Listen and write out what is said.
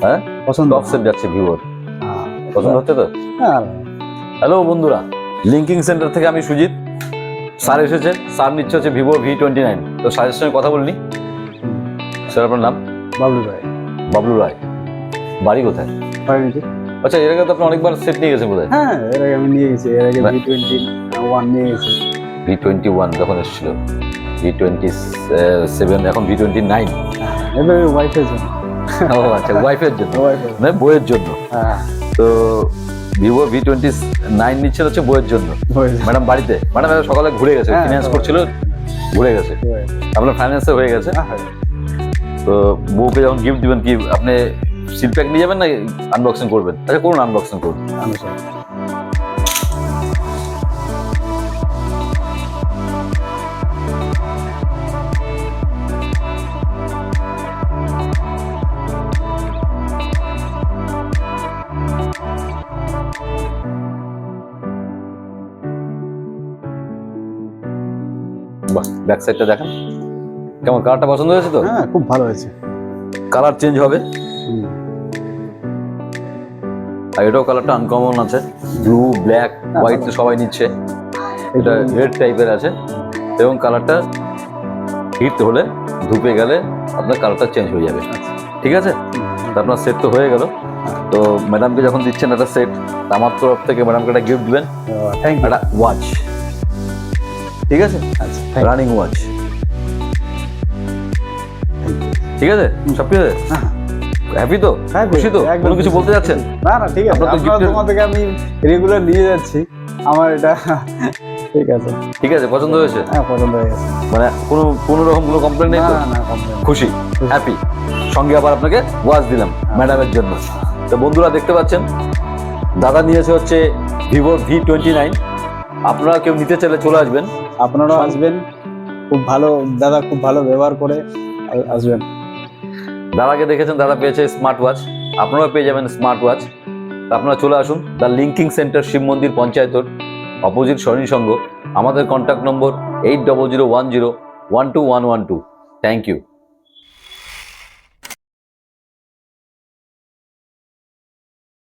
হ্যাঁ পছন্দ top set যাচ্ছে ভিভোর, পছন্দ হচ্ছে তো? হ্যাঁ হ্যালো বন্ধুরা, লিঙ্কিং সেন্টার থেকে আমি সুজিত। স্যার এসেছে, স্যার নিচ্ছে হচ্ছে ভিভো V29। তো স্যারের সঙ্গে কথা বলিনি। স্যার আপনার নাম? বাবলু রায়। বাবলু রায়। বাড়ি কোথায়? পাইনি। আচ্ছা, এর আগে তো আপনি অনেকবার সেট নিয়ে গেছেন বোধহয়। হ্যাঁ এর আগে আমি নিয়ে গেছি, এর আগে V21 নিয়ে গেছি। V21 যখন এসেছিল, V27, এখন V29। এবার ওয়াইফের জন্য। ও আচ্ছা, ওয়াইফের জন্য, ওয়াইফের মানে বইয়ের জন্য। হ্যাঁ তো ভিভো V29 নিচ্ছে হচ্ছে বইয়ের জন্য। ম্যাডাম বাড়িতে, ম্যাডাম সকালে ঘুরে গেছে, হ্যাঁ, ফিনান্স করছিল, ঘুরে গেছে। আপনার ফাইন্যান্সে হয়ে গেছে। তো বউকে যখন গিফট দিবেন, কি আপনি সিল প্যাক নিয়ে যাবেন না আনবক্সিং করবেন? আচ্ছা করুন, আনবক্সিং করুন। বাহ, ব্যাক সাইডটা দেখেন কেমন, কালারটা পছন্দ হয়েছে তো? হ্যাঁ খুব ভালো হয়েছে। কালার চেঞ্জ হবে, আর এটাও কালারটা আনকমন আছে, ব্লু ব্ল্যাক হোয়াইট তো সবাই নিচ্ছে, এটা রেড টাইপের আছে এবং কালারটা হিট হলে ধুপে গেলে আপনার কালারটা চেঞ্জ হয়ে যাবে। ঠিক আছে, তো আপনার সেট তো হয়ে গেল। তো ম্যাডামকে যখন দিচ্ছেন একটা সেট, আমার তরফ থেকে ম্যাডামকে একটা গিফট দিবেন, একটা ওয়াচ। ঠিক আছে, রানিং ওয়াচ। ঠিক আছে, সব ঠিক আছে? হ্যাপি তো? খুশি তো? কোনো কিছু বলতে যাচ্ছেন? না না ঠিক আছে, তোমার থেকে আমি রেগুলার নিয়ে যাচ্ছি, আমার এটা ঠিক আছে। ঠিক আছে, পছন্দ হয়েছে? হ্যাঁ পছন্দ হয়ে গেছে, মানে কোনো রকম কোনো কমপ্লেন নেই তো? না কমপ্লেন। খুশি, হ্যাপি। সঙ্গে আবার আপনাকে ওয়াচ দিলাম ম্যাডামের জন্য। তো বন্ধুরা দেখতে পাচ্ছেন, দাদা নিয়েছে হচ্ছে ভিভো V29। আপনারা কেউ নিতে চাইলে চলে আসবেন, আপনারাও আসবেন। খুব ভালো দাদা, খুব ভালো ব্যবহার করে আসবেন। দাদাকে দেখেছেন, দাদা পেয়েছে স্মার্ট ওয়াচ, আপনারাও পেয়ে যাবেন স্মার্ট ওয়াচ। আপনারা চলে আসুন দ্য লিঙ্কিং সেন্টার, শিব মন্দির পঞ্চায়েতর অপোজিট সরণি সংঘ। আমাদের কন্ট্যাক্ট নম্বর 8001012112। Thank you.